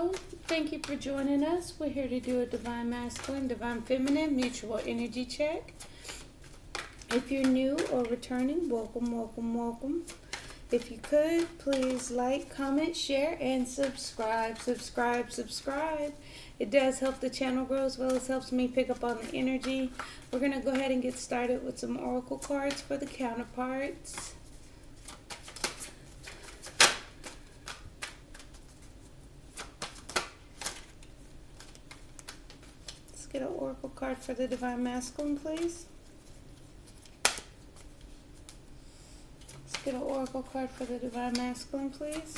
Hello, thank you for joining us. We're here to do a Divine Masculine, Divine Feminine mutual energy check. If you're new or returning, welcome, welcome, welcome. If you could, please like, comment, share, and subscribe. Subscribe. It does help the channel grow as well as helps me pick up on the energy. We're going to go ahead and get started with some oracle cards for the counterparts. Get an oracle card for the Divine Masculine, please. Let's get an oracle card for the Divine Masculine, please.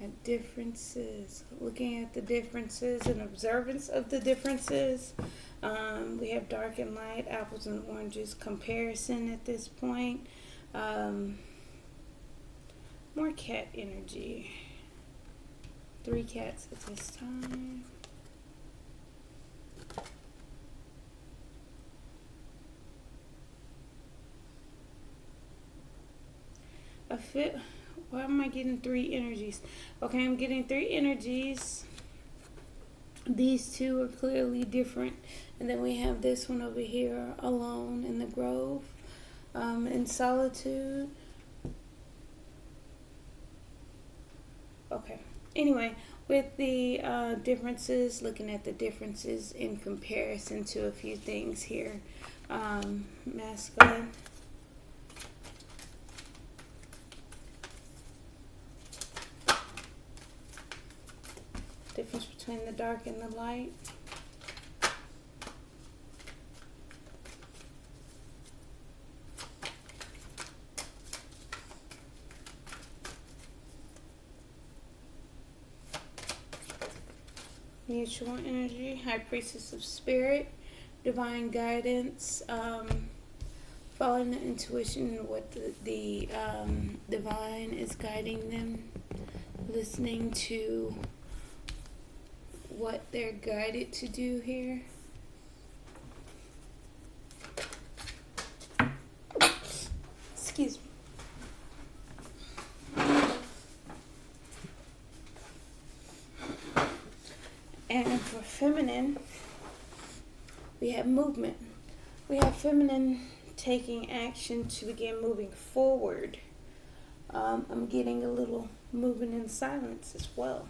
And differences. Looking at the differences and observance of the differences. We have dark and light, apples and oranges comparison at this point. More cat energy. 3 cats at this time. Why am I getting 3 energies? Okay, I'm getting 3 energies. These 2 are clearly different. And then we have this one over here, alone in the grove, in solitude. Okay. Anyway, with the differences, looking at the differences in comparison to a few things here. Masculine. Difference between the dark and the light. Mutual energy, High Priestess of Spirit, divine guidance, following the intuition and what the divine is guiding them, listening to what they're guided to do here. Excuse me. And for feminine, we have movement. We have feminine taking action to begin moving forward. I'm getting a little moving in silence as well.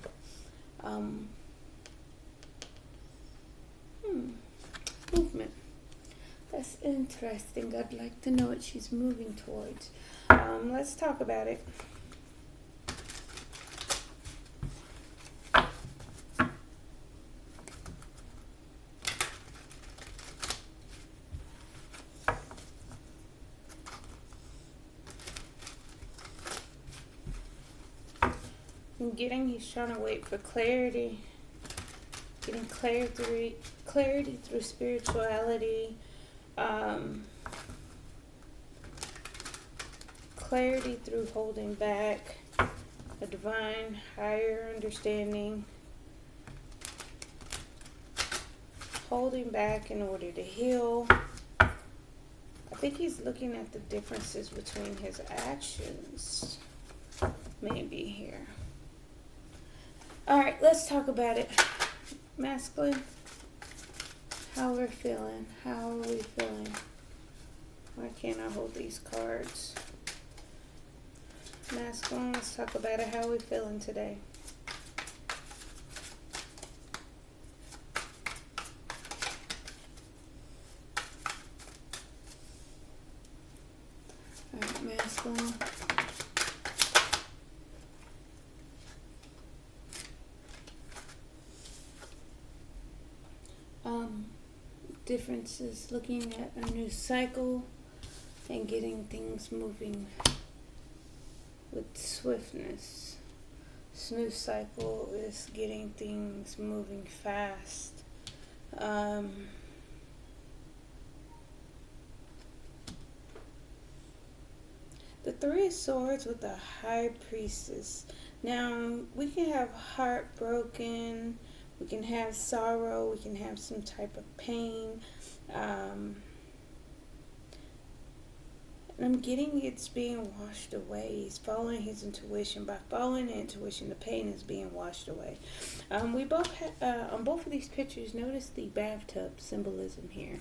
Movement. That's interesting. I'd like to know what she's moving towards. Let's talk about it. He's trying to wait for clarity. Getting clarity through spirituality. Clarity through holding back. A divine higher understanding. Holding back in order to heal. I think he's looking at the differences between his actions. Maybe here. Alright, let's talk about it. Masculine, how we're feeling. How are we feeling? Why can't I hold these cards? Masculine, let's talk about it. How are we feeling today? Alright, masculine. Differences, looking at a new cycle and getting things moving with swiftness. This new cycle is getting things moving fast. The 3 of Swords with the High Priestess. Now, we can have heartbroken. We can have sorrow. We can have some type of pain. And I'm getting it's being washed away. He's following his intuition. By following the intuition, the pain is being washed away. We both on both of these pictures, notice the bathtub symbolism here.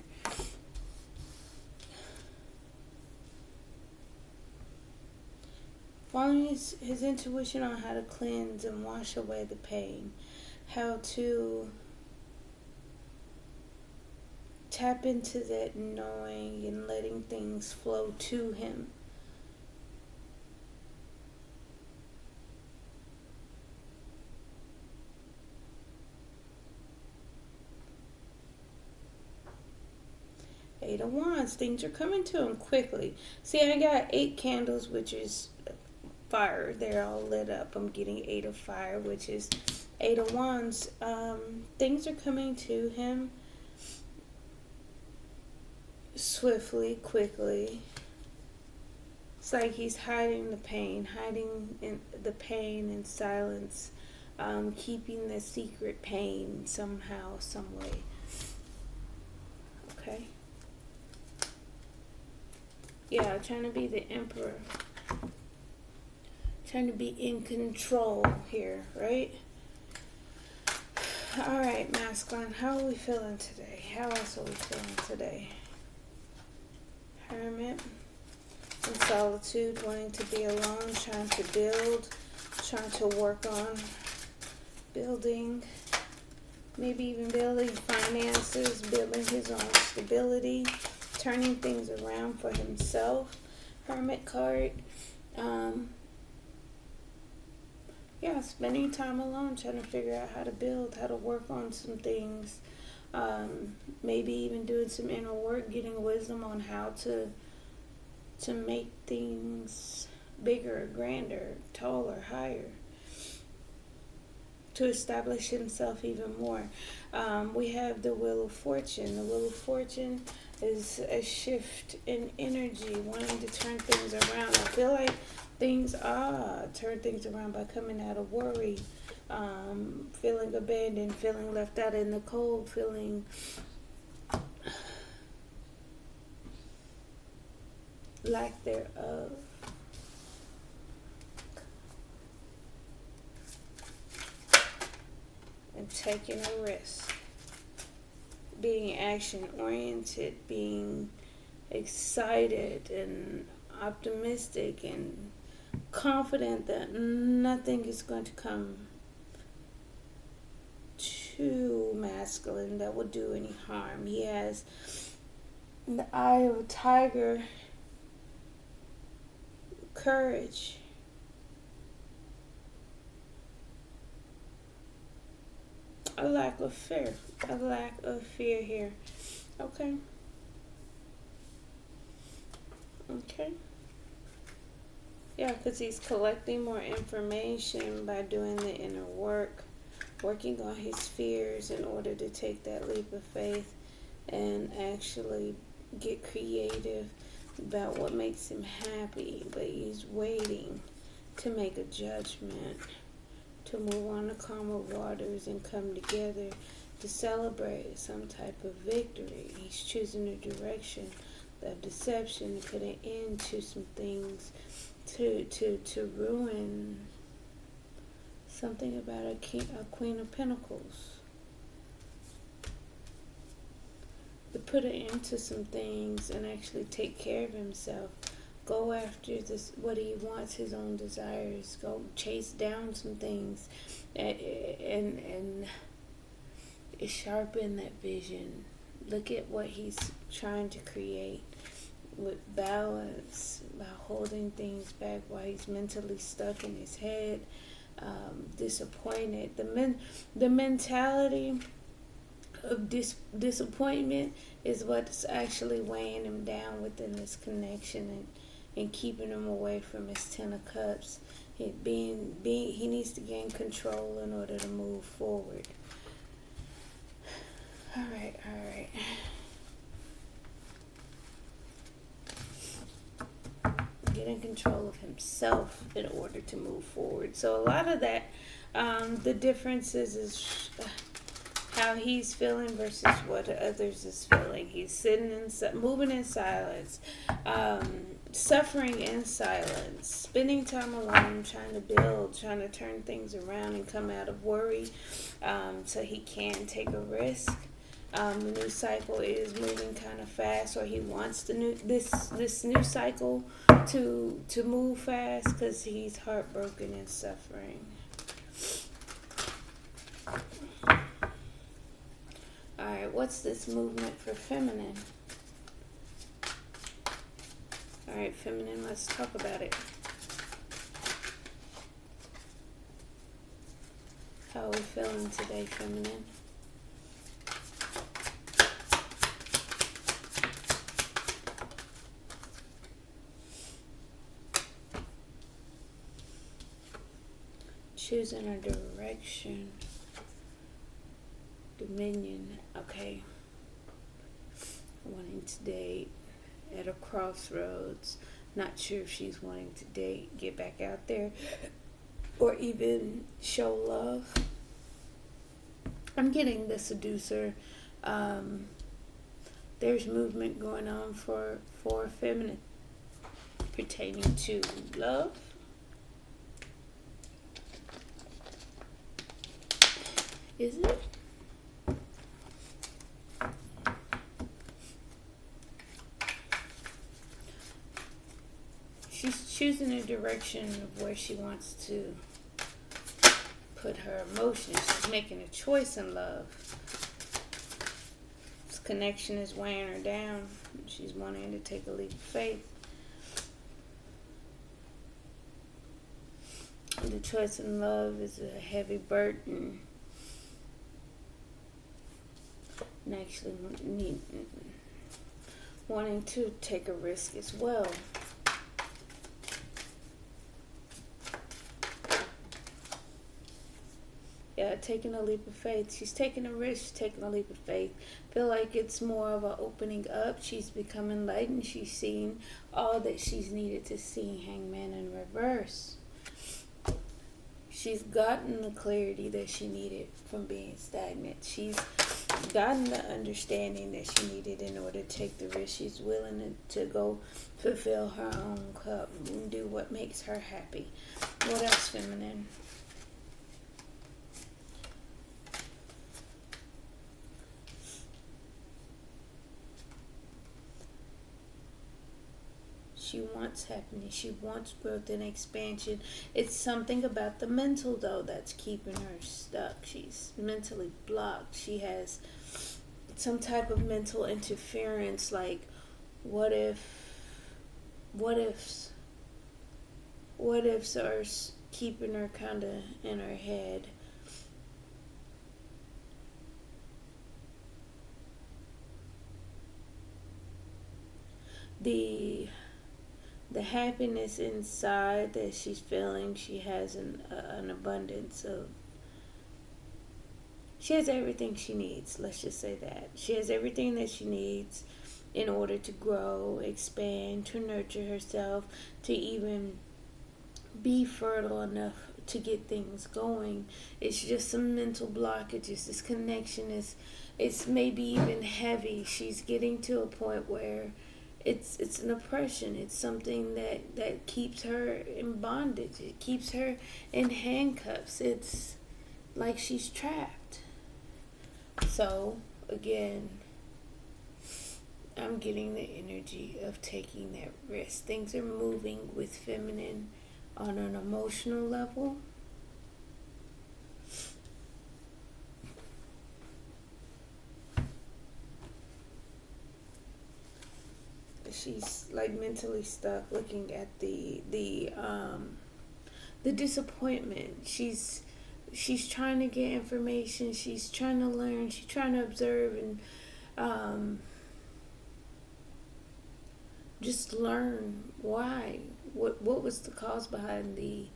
Following his intuition on how to cleanse and wash away the pain. How to tap into that knowing and letting things flow to him. Eight of Wands, things are coming to him quickly. See, I got 8 candles, which is fire. They're all lit up. I'm getting 8 of fire, which is 8 of Wands. Things are coming to him swiftly, quickly. It's like he's hiding the pain in silence, keeping the secret pain somehow, some way. Okay. Yeah, trying to be the emperor. Trying to be in control here, right? All right, masculine, how are we feeling today? How else are we feeling today? Hermit, in solitude, wanting to be alone, trying to build, trying to work on building, maybe even building finances, building his own stability, turning things around for himself. Hermit card. Yeah, spending time alone, trying to figure out how to build, how to work on some things. Maybe even doing some inner work, getting wisdom on how to make things bigger, grander, taller, higher, to establish himself even more. We have the Wheel of Fortune. The Wheel of Fortune is a shift in energy, wanting to turn things around. I feel like turn things around by coming out of worry, feeling abandoned, feeling left out in the cold, feeling lack thereof. And taking a risk. Being action oriented, being excited and optimistic and confident that nothing is going to come too masculine that will do any harm. He has the eye of a tiger, courage, a lack of fear here. Okay. Yeah, because he's collecting more information by doing the inner work, working on his fears in order to take that leap of faith and actually get creative about what makes him happy. But he's waiting to make a judgment, to move on to calmer waters and come together to celebrate some type of victory. He's choosing a direction of deception to put an end to some things, to ruin something about a Queen of Pentacles. To put an end to some things and actually take care of himself. Go after this, what he wants, his own desires. Go chase down some things and sharpen that vision. Look at what he's trying to create with balance, by holding things back while he's mentally stuck in his head, disappointed. The mentality of disappointment is what's actually weighing him down within this connection and keeping him away from his Ten of Cups. He needs to gain control in order to move forward. All right. Getting control of himself in order to move forward. So a lot of that, the difference is how he's feeling versus what others is feeling. He's sitting moving in silence, suffering in silence, spending time alone, trying to build, trying to turn things around and come out of worry, so he can take a risk. The new cycle is moving kind of fast, or he wants this new cycle to move fast because he's heartbroken and suffering. All right, what's this movement for feminine? All right, feminine, let's talk about it. How are we feeling today, feminine? Choosing a direction. Dominion. Okay. Wanting to date. At a crossroads. Not sure if she's wanting to date, get back out there, or even show love. I'm getting the seducer. There's movement going on for feminine pertaining to love. Is it? She's choosing a direction of where she wants to put her emotions. She's making a choice in love. This connection is weighing her down. She's wanting to take a leap of faith. The choice in love is a heavy burden. And actually wanting to take a risk as well. Yeah, taking a leap of faith. She's taking a risk, taking a leap of faith. Feel like it's more of an opening up. She's become enlightened. She's seen all that she's needed to see. Hangman in reverse. She's gotten the clarity that she needed from being stagnant. She's gotten the understanding that she needed in order to take the risk. She's willing to go fulfill her own cup and do what makes her happy. What else, feminine? She wants happiness. She wants growth and expansion. It's something about the mental, though, that's keeping her stuck. She's mentally blocked. She has some type of mental interference, like, what ifs are keeping her kind of in her head. The happiness inside that she's feeling, she has an abundance of. She has everything she needs. Let's just say that. She has everything that she needs in order to grow, expand, to nurture herself, to even be fertile enough to get things going. It's just some mental blockages. This connection it's maybe even heavy. She's getting to a point where it's an oppression. It's something that keeps her in bondage. It keeps her in handcuffs. It's like she's trapped. So, again, I'm getting the energy of taking that risk. Things are moving with feminine on an emotional level. She's like mentally stuck looking at the disappointment. She's trying to get information. She's trying to learn. She's trying to observe and just learn why. What was the cause behind the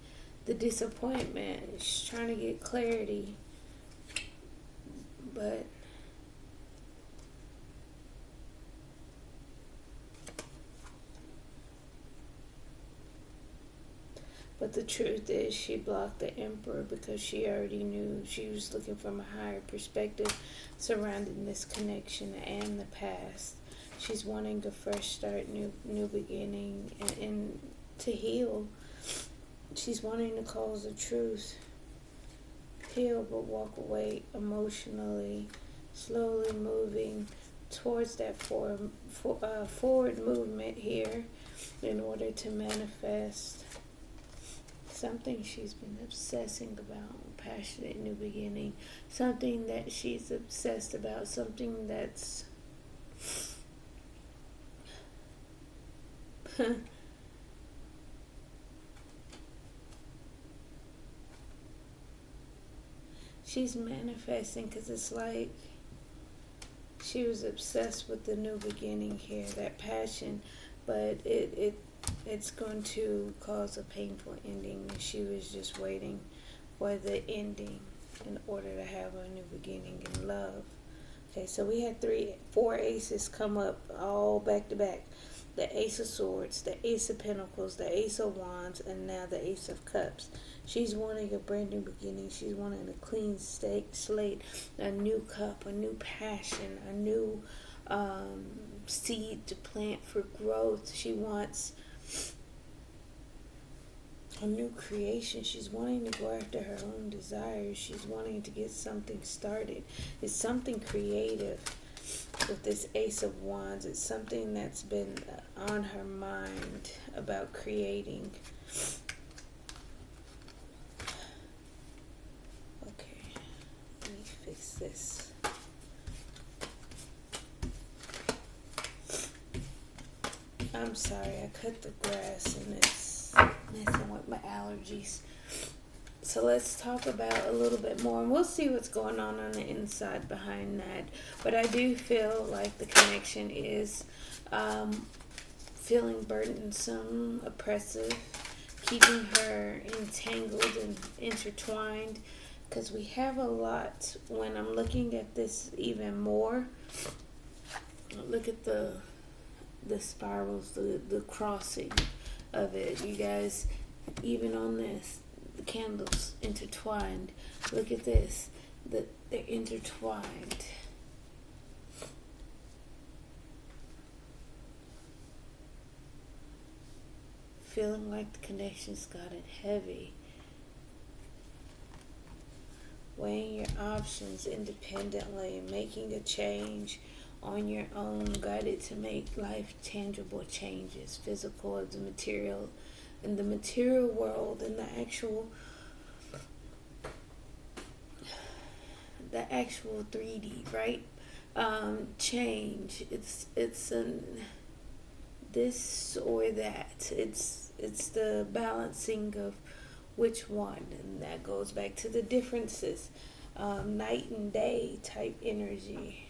disappointment? She's trying to get clarity, but the truth is she blocked the Emperor because she already knew. She was looking from a higher perspective surrounding this connection and the past. She's wanting a fresh start, new beginning, and to heal. She's wanting to cause the truth. Heal but walk away emotionally, slowly moving towards that forward movement here in order to manifest something she's been obsessing about, passionate new beginning, something that she's obsessed about, something that's she's manifesting, because it's like she was obsessed with the new beginning here, that passion, but it's going to cause a painful ending, and she was just waiting for the ending in order to have a new beginning in love. Okay, so we had four aces come up all back to back. The Ace of Swords, the Ace of Pentacles, the Ace of Wands, and now the Ace of Cups. She's wanting a brand new beginning. She's wanting a clean slate, a new cup, a new passion, a new seed to plant for growth. She wants a new creation. She's wanting to go after her own desires. She's wanting to get something started. It's something creative. With this Ace of Wands, it's something that's been on her mind about creating. Okay, let me fix this. I'm sorry, I cut the grass and it's messing with my allergies. So let's talk about a little bit more, and we'll see what's going on the inside behind that. But I do feel like the connection is feeling burdensome, oppressive, keeping her entangled and intertwined, because we have a lot. When I'm looking at this even more, look at the spirals, the crossing of it. You guys, even on this, the candles intertwined. Look at this. They're intertwined. Feeling like the connection's got it heavy. Weighing your options independently and making a change on your own, guided to make life tangible changes, physical as the material, in the material world, in the actual 3D, right? Change. It's an this or that. It's the balancing of which one, and that goes back to the differences, night and day type energy.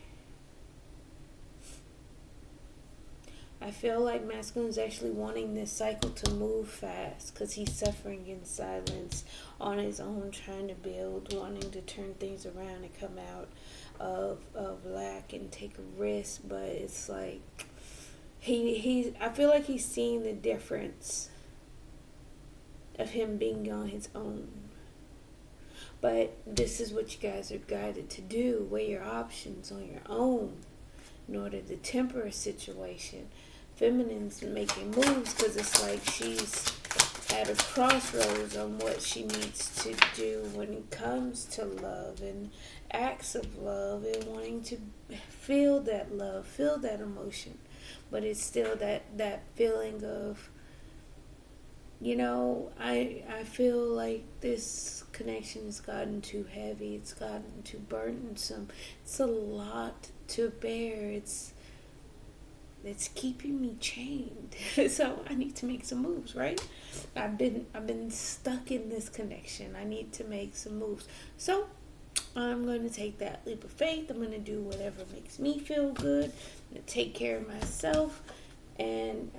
I feel like masculine's actually wanting this cycle to move fast, because he's suffering in silence on his own, trying to build, wanting to turn things around and come out of lack and take a risk. But it's like I feel like he's seeing the difference of him being on his own. But this is what you guys are guided to do: weigh your options on your own in order to temper a situation. Feminine's making moves, because it's like she's at a crossroads on what she needs to do when it comes to love and acts of love, and wanting to feel that love, feel that emotion. But it's still that feeling of, I feel like this connection has gotten too heavy. It's gotten too burdensome. It's a lot to bear. It's keeping me chained. So I need to make some moves, right? I've been stuck in this connection. I need to make some moves. So I'm going to take that leap of faith. I'm going to do whatever makes me feel good. I'm going to take care of myself. And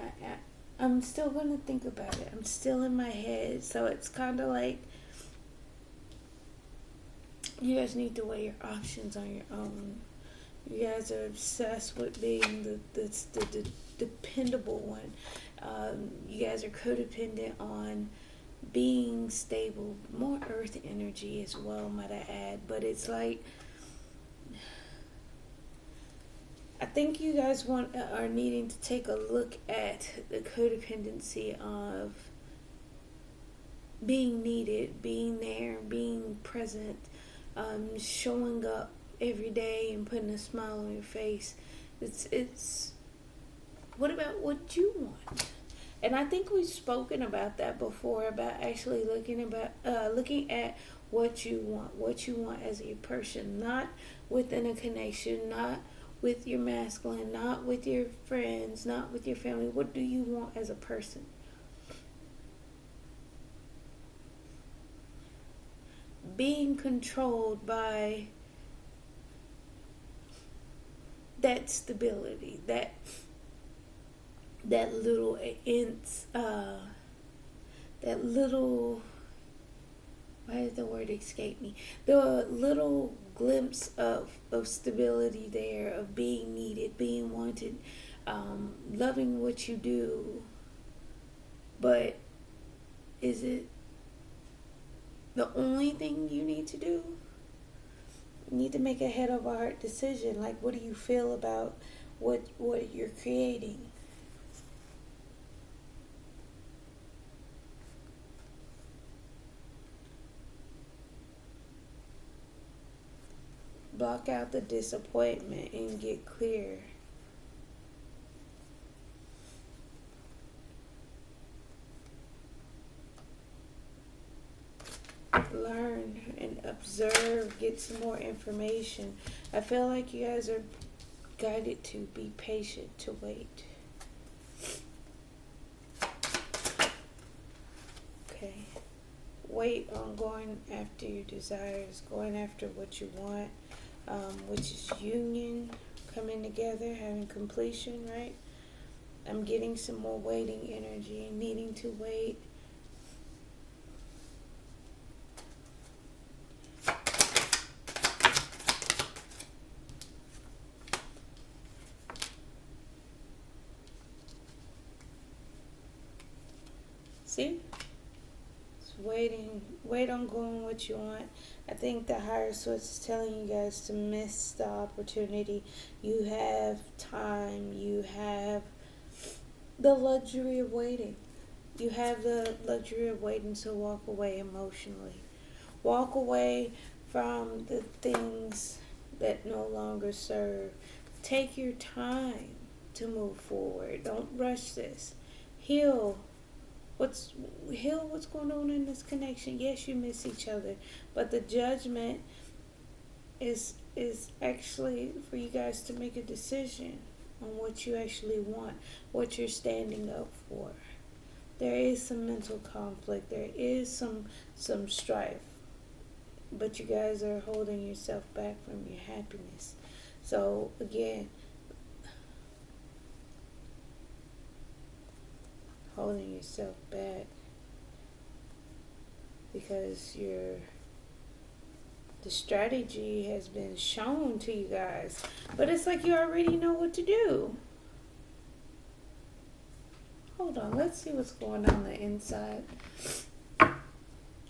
I'm still going to think about it. I'm still in my head. So it's kind of like you guys need to weigh your options on your own. You guys are obsessed with being the dependable one. You guys are codependent on being stable. More earth energy as well, might I add. But it's like, I think you guys are needing to take a look at the codependency of being needed, being there, being present, showing up every day and putting a smile on your face. It's what about what you want? And I think we've spoken about that before, about actually looking at what you want as a person, not within a connection, not with your masculine, not with your friends, not with your family. What do you want as a person? Being controlled by that stability, that little that little, why did the word escape me? The little glimpse of stability there, of being needed, being wanted, loving what you do. But is it the only thing you need to do? You need to make a head over heart decision. Like, what do you feel about what you're creating? Block out the disappointment and get clear. Learn and observe, get some more information. I feel like you guys are guided to be patient, to wait. Okay. Wait on going after your desires, going after what you want, which is union, coming together, having completion, right? I'm getting some more waiting energy, needing to wait. See? It's waiting. Wait on going what you want. I think the higher source is telling you guys to miss the opportunity. You have time. You have the luxury of waiting. You have the luxury of waiting to walk away emotionally. Walk away from the things that no longer serve. Take your time to move forward. Don't rush this. Heal what's going on in this connection. Yes, you miss each other, but the judgment is actually for you guys to make a decision on what you actually want, what you're standing up for. There is some mental conflict, there is some strife, but you guys are holding yourself back from your happiness. So again, holding yourself back because the strategy has been shown to you guys, but it's like you already know what to do. Hold on, let's see what's going on the inside.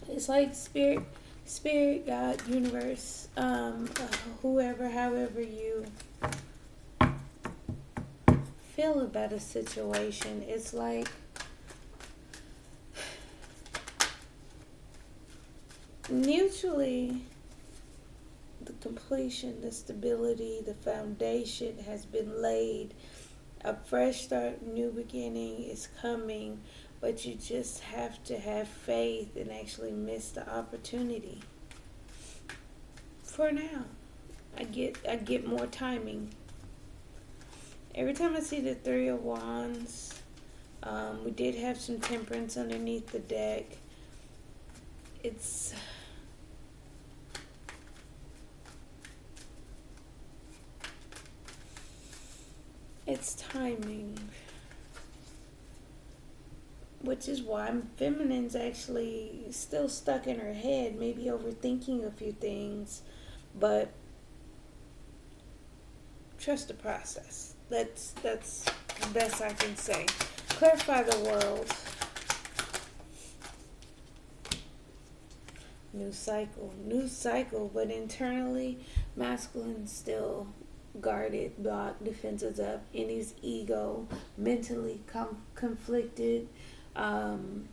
It's like spirit, God, universe, whoever, however you feel about a situation. It's like mutually, the completion, the stability, the foundation has been laid. A fresh start, new beginning is coming, but you just have to have faith and actually miss the opportunity. For now, I get more timing. Every time I see the Three of Wands, we did have some Temperance underneath the deck. It's timing, which is why Feminine's actually still stuck in her head, maybe overthinking a few things, but trust the process. That's the best I can say. Clarify the world. New cycle, but internally, masculine still guarded, blocked, defenses up in his ego, mentally conflicted, um,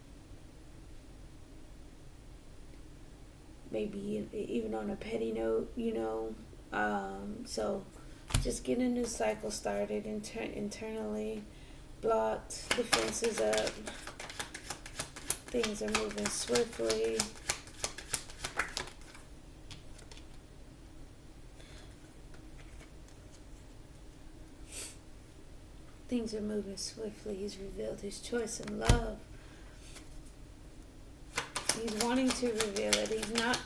maybe even on a petty note, so just get a new cycle started internally, blocked, defenses up, things are moving swiftly. Things are moving swiftly. He's revealed his choice in love. He's wanting to reveal it. He's not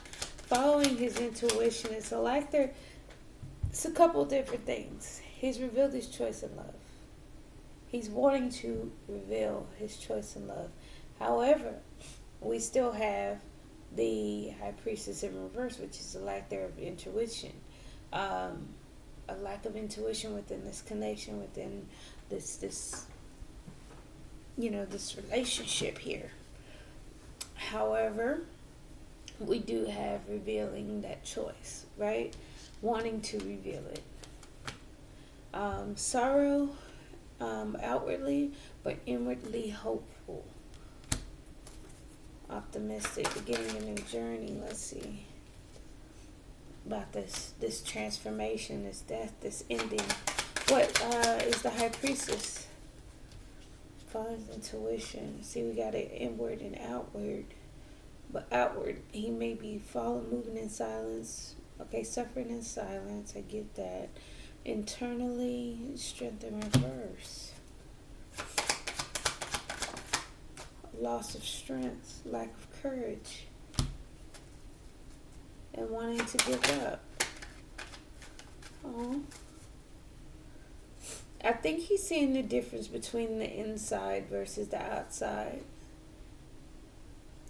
following his intuition. It's a couple different things. He's revealed his choice in love. He's wanting to reveal his choice in love. However, we still have the High Priestess in reverse, which is a lack there of intuition. A lack of intuition within this connection, within this relationship here. However, we do have revealing that choice, right? Wanting to reveal it. Sorrow outwardly, but inwardly hopeful. Optimistic, beginning a new journey. Let's see about this transformation, this death, this ending. What is the High Priestess? Follows intuition. See, we got it inward and outward. But outward, he may be moving in silence. Okay, suffering in silence. I get that. Internally, strength in reverse. Loss of strength, lack of courage, and wanting to give up. Oh, I think he's seeing the difference between the inside versus the outside.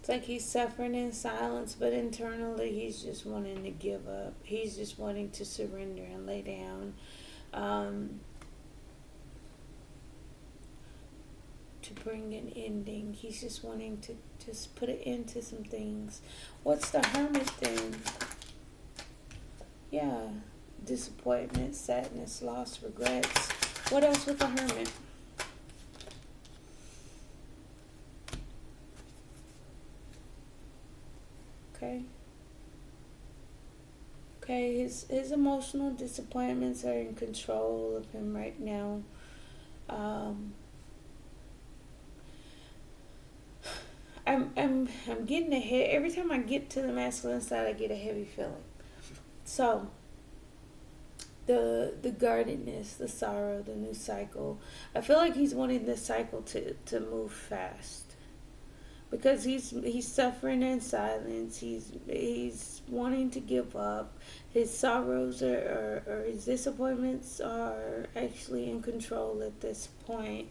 It's like he's suffering in silence, but internally he's just wanting to give up. He's just wanting to surrender and lay down. To bring an ending. He's just wanting to just put an end to some things. What's the Hermit then? Yeah, disappointment, sadness, loss, regrets. What else with the Hermit? Okay, his emotional disappointments are in control of him right now. I'm getting a head. Every time I get to the masculine side, I get a heavy feeling. So the guardedness, the sorrow, the new cycle. I feel like he's wanting this cycle to move fast. Because he's suffering in silence. He's wanting to give up. His sorrows or his disappointments are actually in control at this point.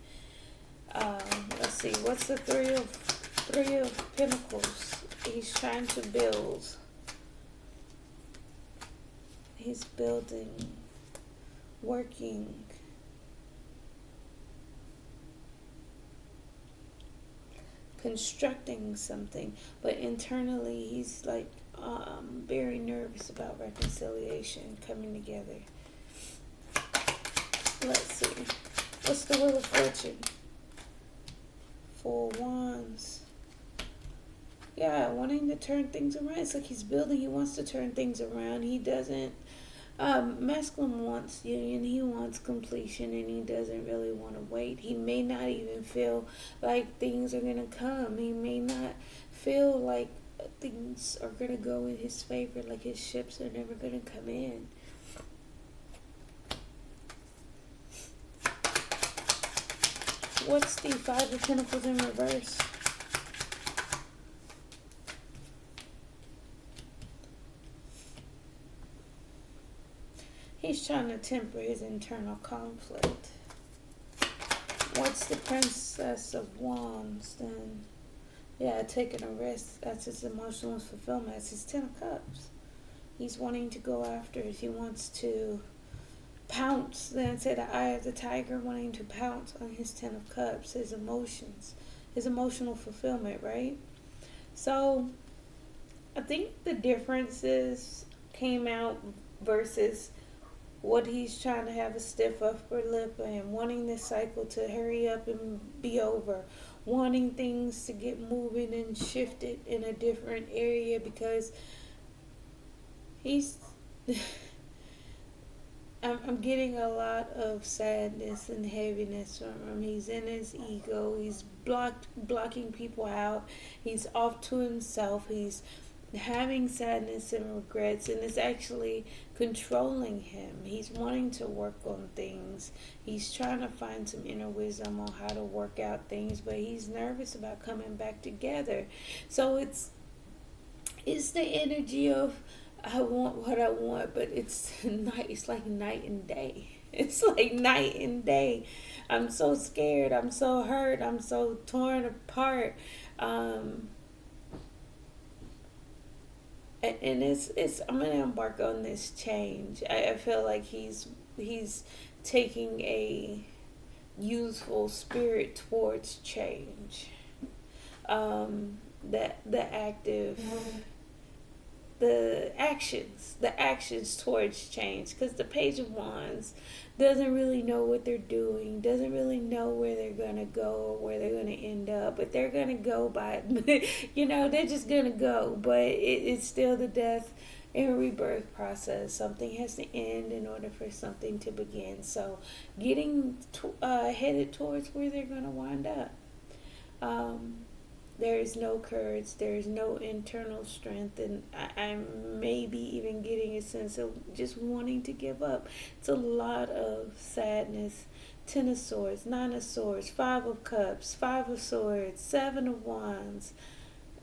Let's see, what's the Three of Pentacles? He's trying to build. He's building, working. Constructing something, but internally he's like very nervous about reconciliation coming together. Let's see, what's the Wheel of Fortune? Four Wands. Yeah, wanting to turn things around. It's like he's building. He wants to turn things around. He doesn't. Masculine wants union. He wants completion, and he doesn't really want to wait. He may not even feel like things are gonna come. He may not feel like things are gonna go in his favor. Like his ships are never gonna come in. What's the Five of Pentacles in reverse? He's trying to temper his internal conflict. What's the Princess of Wands then? Yeah, taking a risk. That's his emotional fulfillment. That's his Ten of Cups. He's wanting to go after it. He wants to pounce. Then say the Eye of the Tiger, wanting to pounce on his Ten of Cups. His emotions. His emotional fulfillment, right? So, I think the differences came out versus what he's trying to have a stiff upper lip and wanting this cycle to hurry up and be over, wanting things to get moving and shifted in a different area because he's I'm getting a lot of sadness and heaviness from him. He's in his ego. He's blocking people out. He's off to himself. He's having sadness and regrets, and it's actually controlling him. He's wanting to work on things. He's trying to find some inner wisdom on how to work out things, but he's nervous about coming back together. So it's the energy of I want what I want, but it's night. It's like night and day. It's like night and day. I'm so scared. I'm so hurt. I'm so torn apart. And it's I'm gonna embark on this change. I feel like he's taking a youthful spirit towards change. That the actions towards change, because the Page of Wands doesn't really know what they're doing, doesn't really know where they're gonna go or where they're gonna end up, but they're gonna go by they're just gonna go, but it's still the death and rebirth process. Something has to end in order for something to begin. So getting headed towards where they're gonna wind up. There is no courage, there is no internal strength, and I'm maybe even getting a sense of just wanting to give up. It's a lot of sadness. 10 of Swords, 9 of Swords, 5 of Cups, 5 of Swords, 7 of Wands.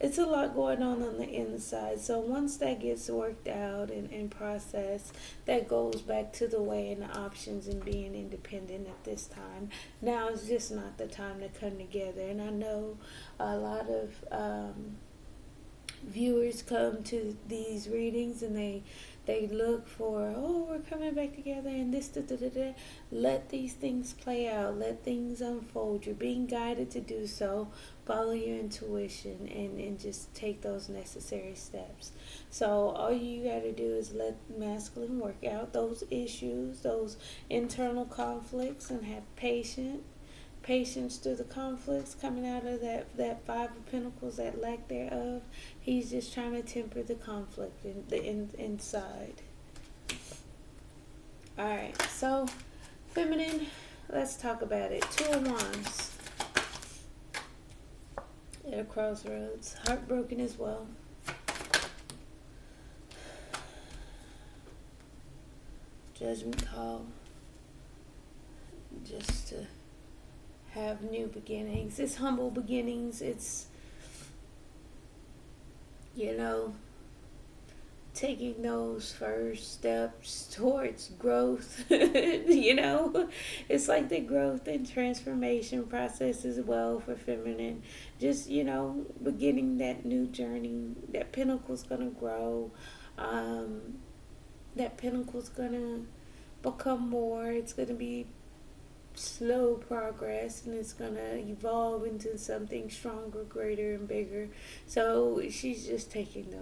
It's a lot going on the inside. So once that gets worked out and processed, that goes back to the way and the options and being independent at this time. Now is just not the time to come together. And I know a lot of viewers come to these readings and they look for, oh, we're coming back together and this, da, da, da, da. Let these things play out. Let things unfold. You're being guided to do so. Follow your intuition and just take those necessary steps. So all you got to do is let masculine work out those issues, those internal conflicts, and have patience through the conflicts coming out of that 5 of Pentacles, that lack thereof. He's just trying to temper the conflict inside. Alright, so feminine, let's talk about it. 2 of Wands. At a crossroads. Heartbroken as well. Judgment call. Just to have new beginnings. It's humble beginnings. It's, taking those first steps towards growth. It's like the growth and transformation process as well for feminine. Just, beginning that new journey. That pentacle's gonna grow. That pentacle's gonna become more. It's gonna be slow progress, and it's gonna evolve into something stronger, greater, and bigger. So she's just taking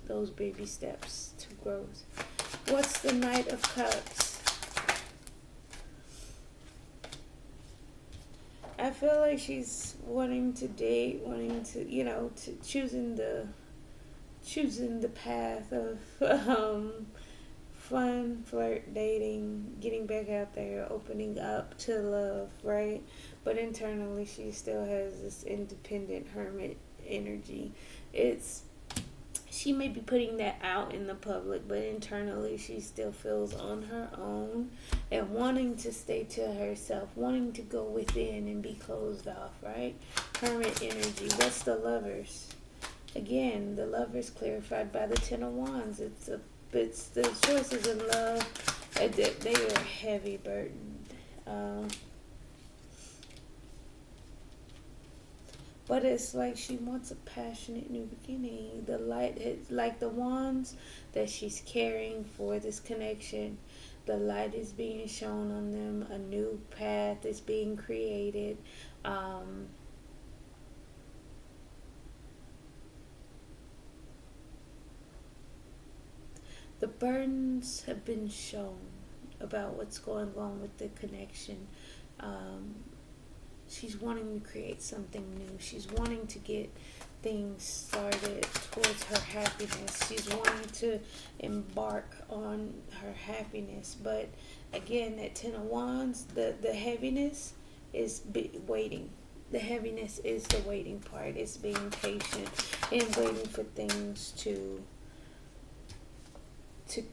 those baby steps to growth. What's the Knight of Cups? I feel like she's wanting to date, wanting to choosing the path of fun, flirt, dating, getting back out there, opening up to love, right? But internally, she still has this independent hermit energy. She may be putting that out in the public, but internally, she still feels on her own and wanting to stay to herself, wanting to go within and be closed off, right? Hermit energy. What's the Lovers? Again, the Lovers clarified by the 10 of Wands. It's the choices in love, they are heavy burdened. But it's like she wants a passionate new beginning. The light is like the wands that she's carrying for this connection. The light is being shown on them. A new path is being created. The burdens have been shown. about what's going on with the connection. Um, she's wanting to create something new. She's wanting to get things started towards her happiness. She's wanting to embark on her happiness. But again, that Ten of Wands, the heaviness is waiting. The heaviness is the waiting part. It's being patient and waiting for things to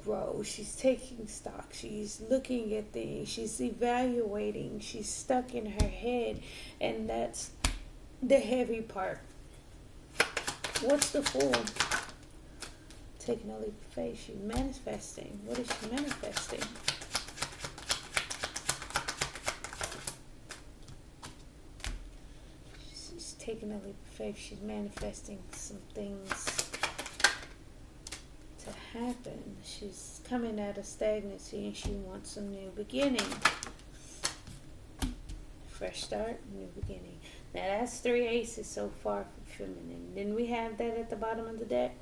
grow. She's taking stock. She's looking at things. She's evaluating. She's stuck in her head, and that's the heavy part. What's the Fool? Taking a leap of faith. She's manifesting. What is she manifesting? She's taking a leap of faith. She's manifesting some things to happen. She's coming out of stagnancy and she wants some new beginning. Fresh start, new beginning. Now that's 3 aces so far for feminine. Then we have that at the bottom of the deck,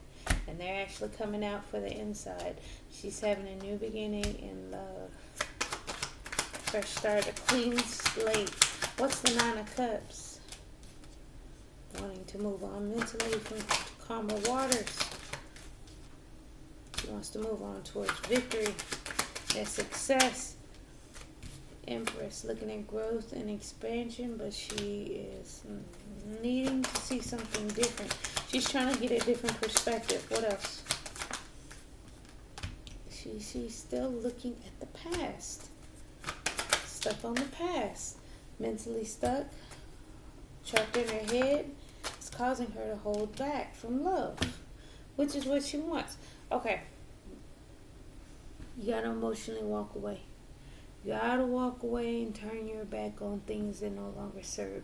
and they're actually coming out for the inside. She's having a new beginning in love. Fresh start, a clean slate. What's the 9 of Cups? Wanting to move on mentally from calmer waters. She wants to move on towards victory and success. Empress, looking at growth and expansion, but she is needing to see something different. She's trying to get a different perspective. What else? She's still looking at the past. Stuck on the past. Mentally stuck. Trapped in her head. It's causing her to hold back from love, which is what she wants. Okay. You gotta emotionally walk away. You gotta walk away and turn your back on things that no longer serve.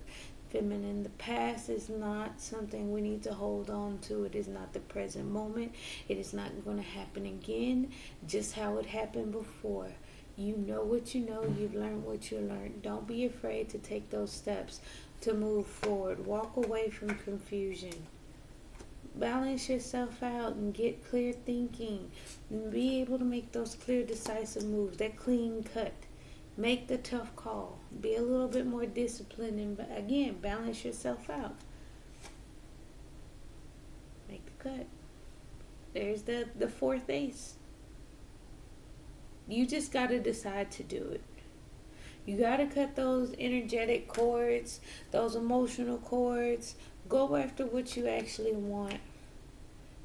Feminine, the past is not something we need to hold on to. It is not the present moment. It is not going to happen again, just how it happened before. You know what you know. You've learned what you learned. Don't be afraid to take those steps to move forward. Walk away from confusion. Balance yourself out and get clear thinking. And be able to make those clear, decisive moves. That clean cut. Make the tough call. Be a little bit more disciplined, and again, balance yourself out. Make the cut. There's the 4th ace. You just got to decide to do it. You got to cut those energetic cords, those emotional cords. Go after what you actually want.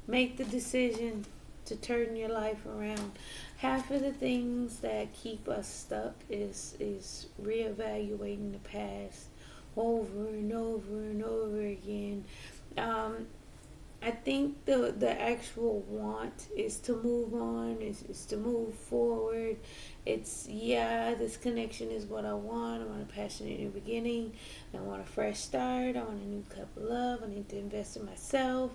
Make the decision to turn your life around. Half of the things that keep us stuck is reevaluating the past over and over and over again. I think the actual want is to move on, is to move forward. It's, this connection is what I want. I want a passionate new beginning. I want a fresh start. I want a new cup of love. I need to invest in myself.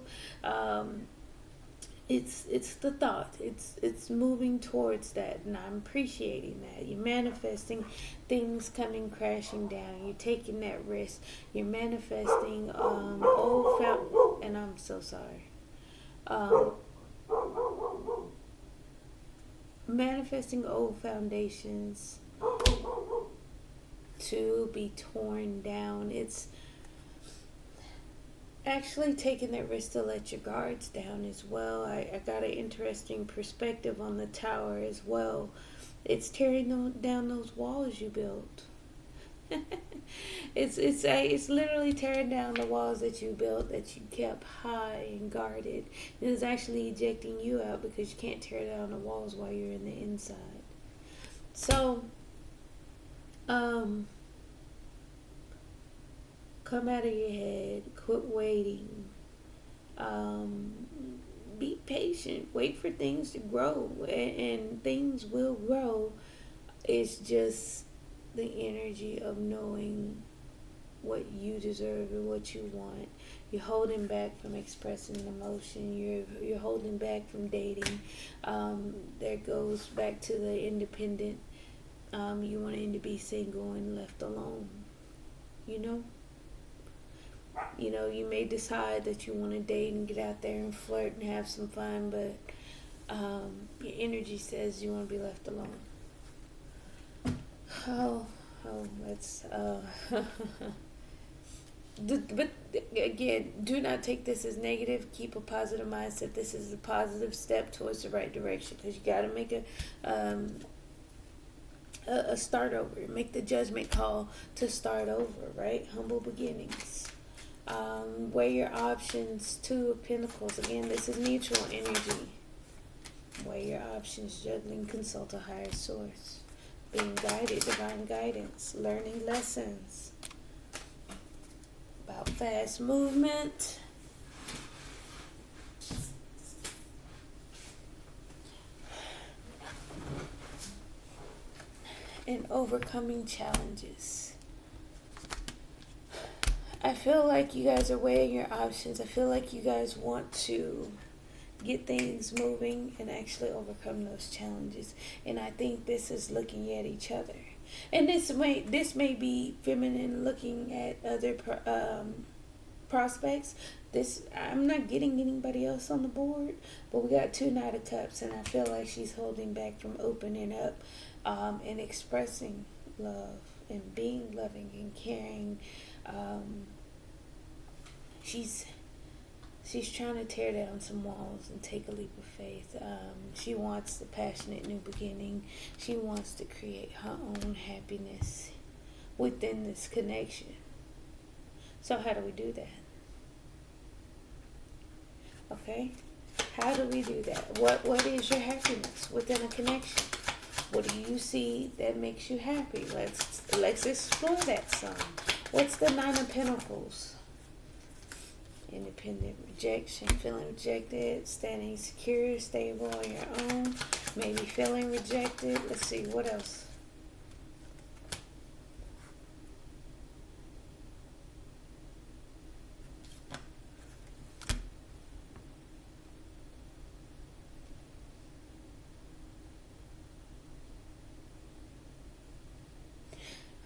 It's the thought. It's moving towards that, and I'm appreciating that. You're manifesting things coming crashing down. You're taking that risk. You're manifesting and I'm so sorry. Manifesting old foundations to be torn down. It's actually taking that risk to let your guards down as well. I got an interesting perspective on the Tower as well. It's tearing down those walls you built. It's literally tearing down the walls that you built, that you kept high and guarded. It's actually ejecting you out because you can't tear down the walls while you're in the inside. So, come out of your head. Quit waiting. Be patient. Wait for things to grow, and things will grow. It's just the energy of knowing what you deserve and what you want. You're holding back from expressing emotion. You're holding back from dating. That goes back to the independent. You wanting to be single and left alone. You may decide that you want to date and get out there and flirt and have some fun, but your energy says you want to be left alone. Oh, let's. But again, do not take this as negative. Keep a positive mindset. This is a positive step towards the right direction, because you got to make a start over. Make the judgment call to start over. Right, humble beginnings. Weigh your options. Two of Pentacles. Again, this is mutual energy. Weigh your options. Juggling. Consult a higher source. Being guided. Divine guidance. Learning lessons. About fast movement. And overcoming challenges. I feel like you guys are weighing your options. I feel like you guys want to get things moving and actually overcome those challenges. And I think this is looking at each other. And this may be feminine looking at other prospects. I'm not getting anybody else on the board, but we got two Knight of Cups, and I feel like she's holding back from opening up and expressing love and being loving and caring. She's trying to tear down some walls and take a leap of faith. She wants the passionate new beginning. She wants to create her own happiness within this connection. So how do we do that? Okay? How do we do that? What is your happiness within a connection? What do you see that makes you happy? Let's explore that some. What's the Nine of Pentacles? Independent rejection, feeling rejected, standing secure, stable on your own, maybe feeling rejected. Let's see, what else?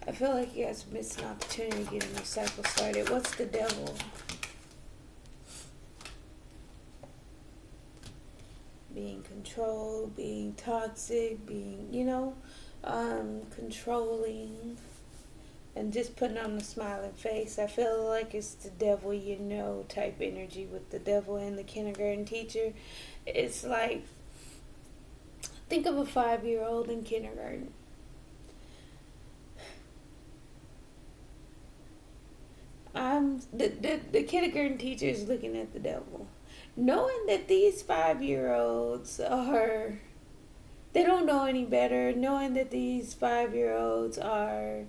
I feel like you guys missed an opportunity to get a new cycle started. What's the Devil? Being controlled, being toxic, being, controlling, and just putting on a smiling face. I feel like it's the devil type energy with the devil and the kindergarten teacher. It's like, think of a 5-year-old in kindergarten. The kindergarten teacher is looking at the devil, knowing that these 5-year-olds they don't know any better, knowing that these 5-year-olds are,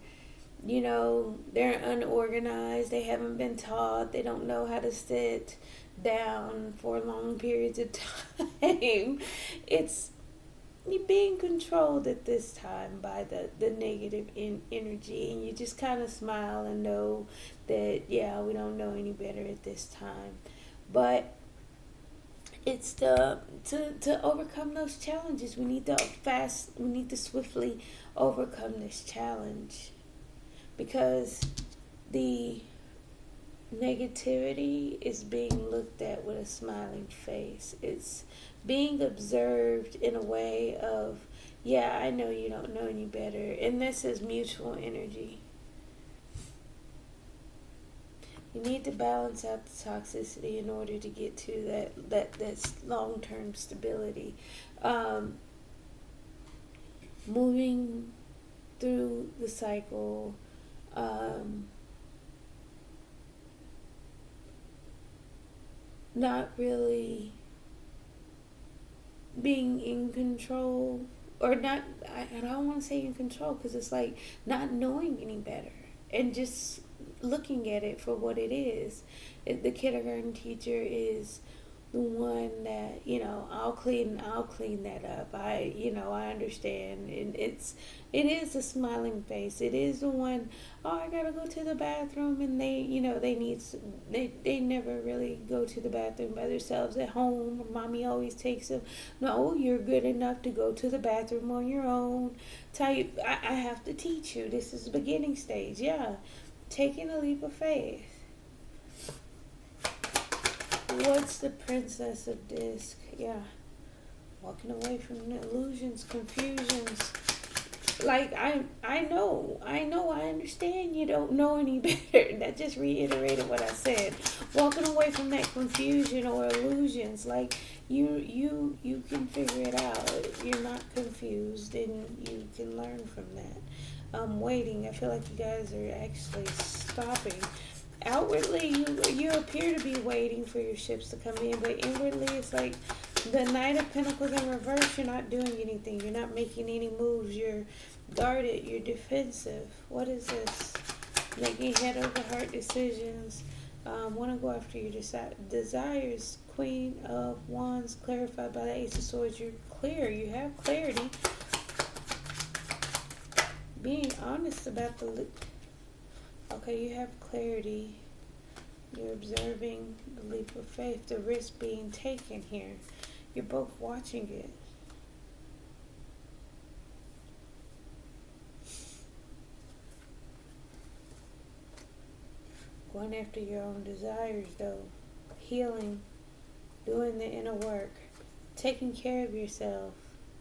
they're unorganized, they haven't been taught, they don't know how to sit down for long periods of time. It's you're being controlled at this time by the negative energy, and you just kind of smile and know that, yeah, we don't know any better at this time. But it's to overcome those challenges. We need to swiftly overcome this challenge, because the negativity is being looked at with a smiling face. It's being observed in a way of, yeah, I know you don't know any better. And this is mutual energy. You need to balance out the toxicity in order to get to that long-term stability. Moving through the cycle, not really being in control, or not, I don't want to say in control, because it's like not knowing any better and just looking at it for what it is. The kindergarten teacher is the one that, I'll clean that up. I understand. And it is a smiling face. It is the one, oh, I gotta go to the bathroom, and they never really go to the bathroom by themselves at home. Mommy always takes them. No, you're good enough to go to the bathroom on your own. I have to teach you. This is the beginning stage. Yeah. Taking a leap of faith. What's the Princess of Disc? Yeah. Walking away from illusions, confusions. like I understand you don't know any better. That just reiterated what I said. Walking away from that confusion or illusions, like you can figure it out. You're not confused, and you can learn from that. Waiting. I feel like you guys are actually stopping. Outwardly, you appear to be waiting for your ships to come in, but inwardly, it's like the Knight of Pentacles in reverse. You're not doing anything. You're not making any moves. You're guarded. You're defensive. What is this? Making head over heart decisions. Want to go after your desires. Queen of Wands, clarified by the Ace of Swords. You're clear. You have clarity. Being honest about the... Okay, you have clarity. You're observing the leap of faith, the risk being taken here. You're both watching it. Going after your own desires, though. Healing. Doing the inner work. Taking care of yourself.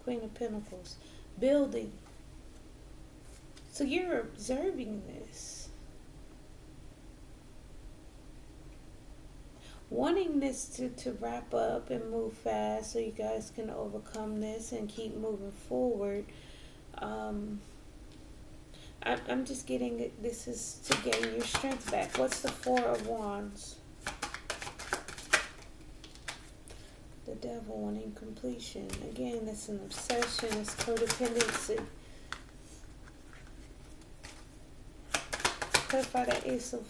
Queen of Pentacles. Building. So you're observing this. Wanting this to wrap up and move fast so you guys can overcome this and keep moving forward. I'm just getting this is to gain your strength back. What's the Four of Wands? The Devil, wanting completion. Again, it's an obsession. It's codependency. Clarify the Ace of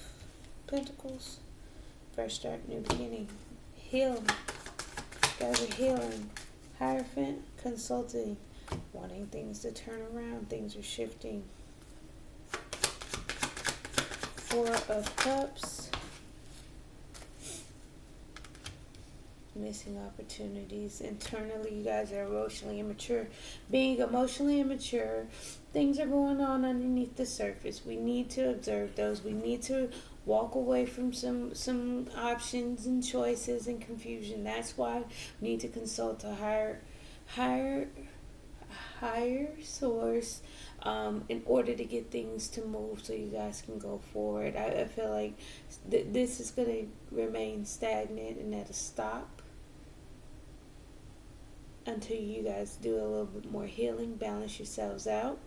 Pentacles. Fresh start, new beginning. Healing. Guys are healing. Hierophant, consulting. Wanting things to turn around. Things are shifting. Four of Cups. Missing opportunities. Internally, you guys are emotionally immature. Being emotionally immature, things are going on underneath the surface. We need to observe those. We need to walk away from some options and choices and confusion. That's why we need to consult a higher source in order to get things to move so you guys can go forward. I feel like this is going to remain stagnant and at a stop until you guys do a little bit more healing, balance yourselves out.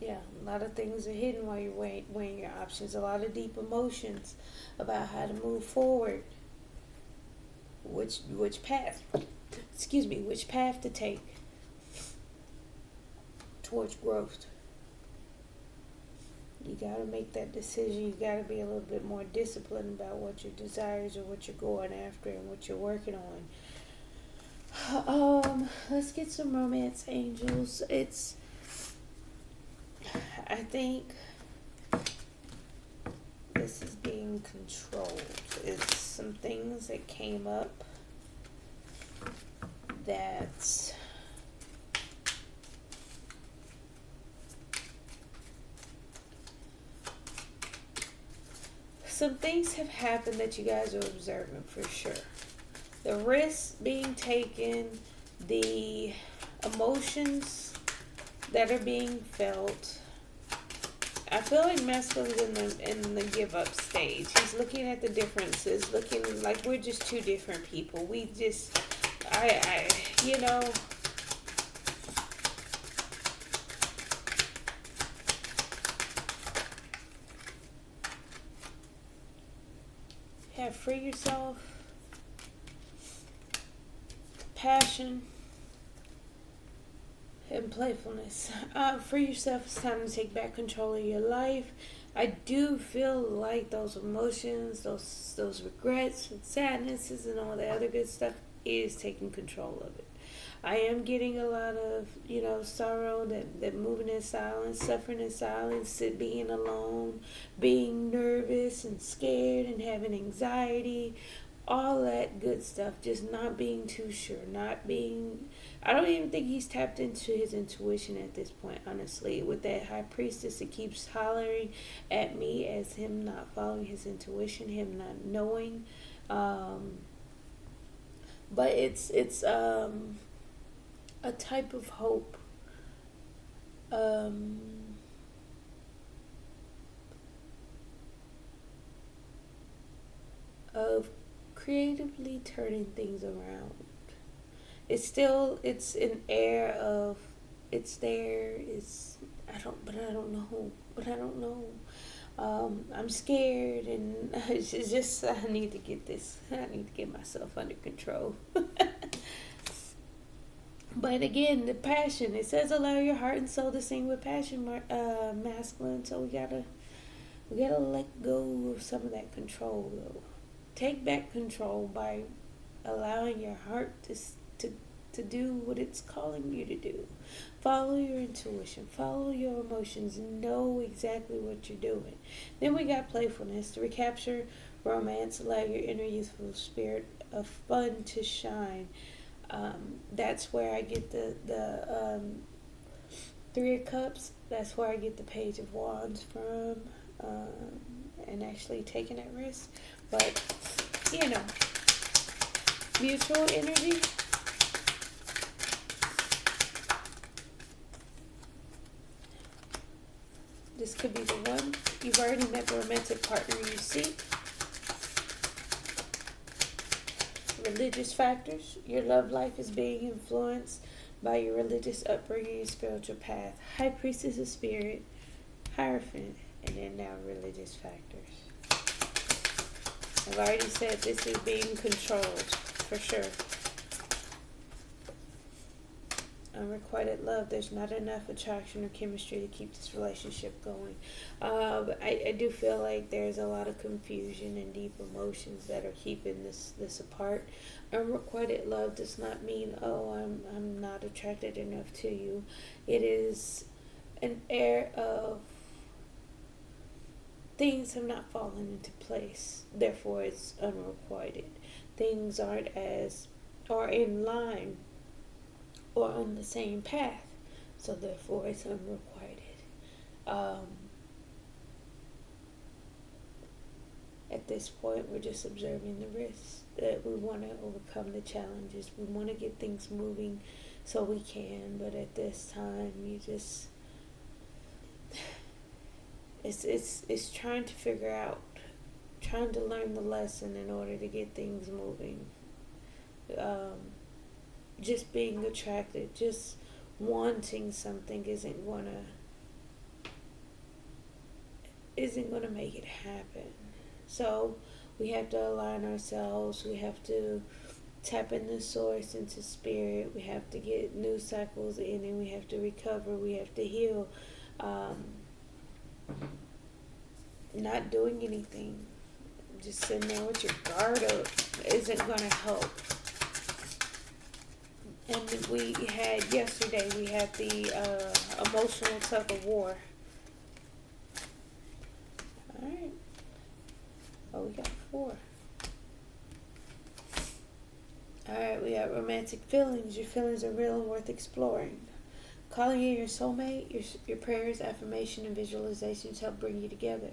Yeah, a lot of things are hidden while you're weighing your options. A lot of deep emotions about how to move forward. Which path to take towards growth. You got to make that decision. You got to be a little bit more disciplined about what your desires are, what you're going after, and what you're working on. Let's get some romance angels. I think this is being controlled. It's some things that came up that some things have happened that you guys are observing for sure. The risks being taken, the emotions that are being felt. I feel like masculine's in the give up stage. He's looking at the differences, looking like we're just two different people. We just, you know. Yeah, free yourself. Passion. And playfulness. Free yourself. It's time to take back control of your life. I do feel like those emotions, those regrets and sadnesses and all the other good stuff is taking control of it. I am getting a lot of, sorrow, that moving in silence, suffering in silence, being alone, being nervous and scared and having anxiety, all that good stuff, just not being too sure, I don't even think he's tapped into his intuition at this point, honestly. With that High Priestess, it keeps hollering at me as him not following his intuition, him not knowing but it's a type of hope, um, of creatively turning things around. It's an air of it's there. It's I don't know. But I don't know. I'm scared, and it's just I need to get this. I need to get myself under control. But again, the passion. It says allow your heart and soul to sing with passion, masculine. So we gotta let go of some of that control, though. Take back control by allowing your heart to do what it's calling you to do. Follow your intuition, follow your emotions, know exactly what you're doing. Then we got playfulness to recapture romance, allow your inner youthful spirit of fun to shine. That's where I get the Three of Cups. That's where I get the Page of Wands from, and actually taking that risk. But you know, mutual energy. This could be the one. You've already met the romantic partner you seek. Religious factors. Your love life is being influenced by your religious upbringing and spiritual path. High Priestess of Spirit, Hierophant, and then now religious factors. I've already said this is being controlled, for sure. Unrequited love, there's not enough attraction or chemistry to keep this relationship going. I do feel like there's a lot of confusion and deep emotions that are keeping this apart. Unrequited love does not mean, oh, I'm not attracted enough to you. It is an air of things have not fallen into place, therefore it's unrequited. Things aren't as or in line or on the same path, so therefore it's unrequited. At this point, we're just observing the risks. That we want to overcome the challenges. We want to get things moving so we can, but at this time, you just it's trying to figure out, trying to learn the lesson in order to get things moving. Just being attracted, just wanting something isn't gonna make it happen. So we have to align ourselves. We have to tap into source, into spirit. We have to get new cycles in, and we have to recover. We have to heal. Not doing anything, just sitting there with your guard up isn't gonna help. And we had yesterday, we had the emotional tug of war. Alright. Oh, we got 4. Alright, we got romantic feelings. Your feelings are real and worth exploring. Calling in your soulmate, your prayers, affirmation, and visualizations help bring you together.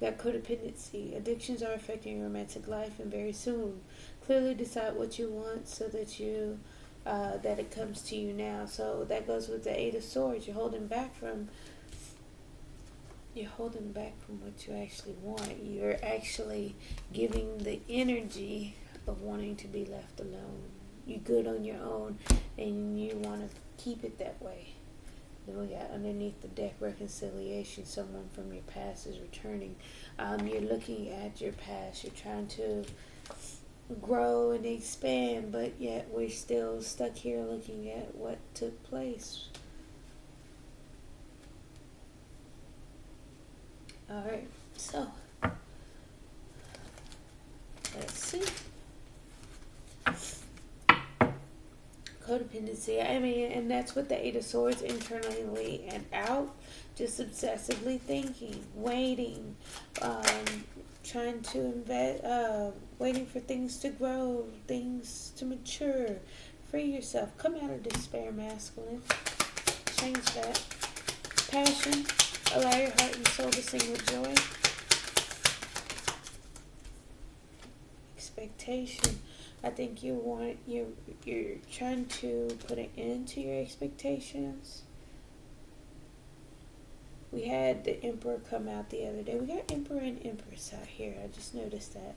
We got codependency. Addictions are affecting your romantic life, and very soon. Clearly decide what you want so that that it comes to you now. So that goes with the 8 of Swords. You're holding back from what you actually want. You're actually giving the energy of wanting to be left alone. You're good on your own, and you want to keep it that way. Then we got underneath the deck, reconciliation. Someone from your past is returning. You're looking at your past. You're trying to grow and expand, but yet we're still stuck here looking at what took place. Alright, so let's see. Codependency, I mean, and that's what the 8 of Swords, internally and out, just obsessively thinking, waiting, trying to invest, waiting for things to grow, things to mature. Free yourself. Come out of despair, masculine. Change that. Passion. Allow your heart and soul to sing with joy. Expectation. I think you're trying to put an end to your expectations. We had the Emperor come out the other day. We got Emperor and Empress out here. I just noticed that.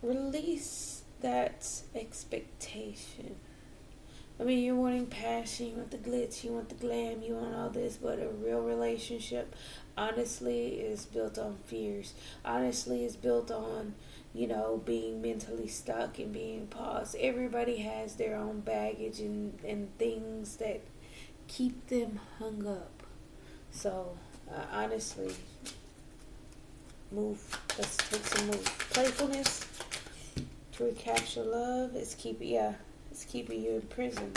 Release that expectation. I mean, you're wanting passion, you want the glitz, you want the glam, you want all this, but a real relationship, honestly, is built on fears. Honestly, is built on, being mentally stuck and being paused. Everybody has their own baggage and things that keep them hung up. So, honestly, move. Let's take some move. Playfulness to recapture love. It's keeping you in prison.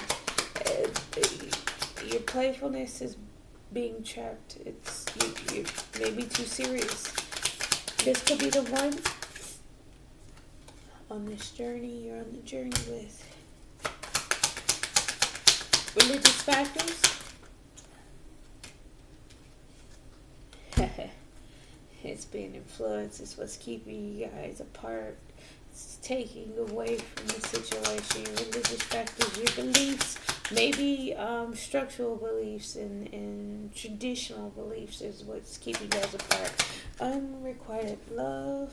Your playfulness is being trapped. You may be too serious. This could be the one on this journey you're on the journey with. Religious factors. It's being influenced. It's what's keeping you guys apart. It's taking away from the situation. Your religious factors, your beliefs, maybe structural beliefs and traditional beliefs is what's keeping you guys apart. Unrequited love,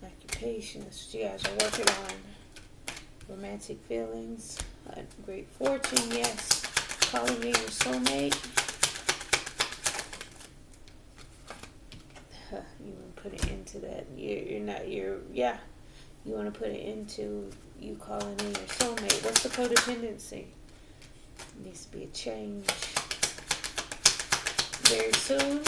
occupation, that's what you guys are working on. Romantic feelings, great fortune, yes. Calling in your soulmate. You want to put it into that. You want to put it into you calling in your soulmate. What's the codependency? Needs to be a change very soon.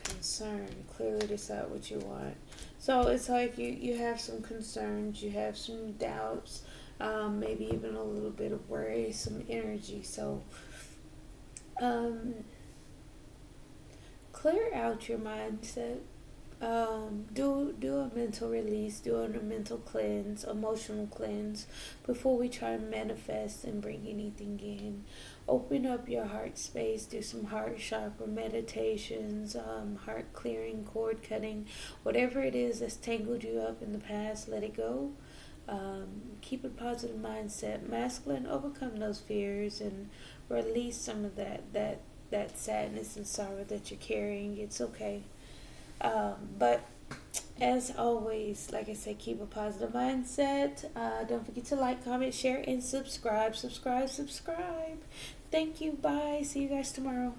Concern. Clearly decide what you want. So it's like you have some concerns, you have some doubts, maybe even a little bit of worry, some energy. So clear out your mindset. Do a mental release, do a mental cleanse, emotional cleanse before we try to manifest and bring anything in. Open up your heart space, do some heart chakra meditations, heart clearing, cord cutting, whatever it is that's tangled you up in the past, let it go. Keep a positive mindset. Masculine, overcome those fears and release some of that sadness and sorrow that you're carrying. It's okay. But as always, like I said, keep a positive mindset. Don't forget to like, comment, share, and subscribe. Thank you. Bye. See you guys tomorrow.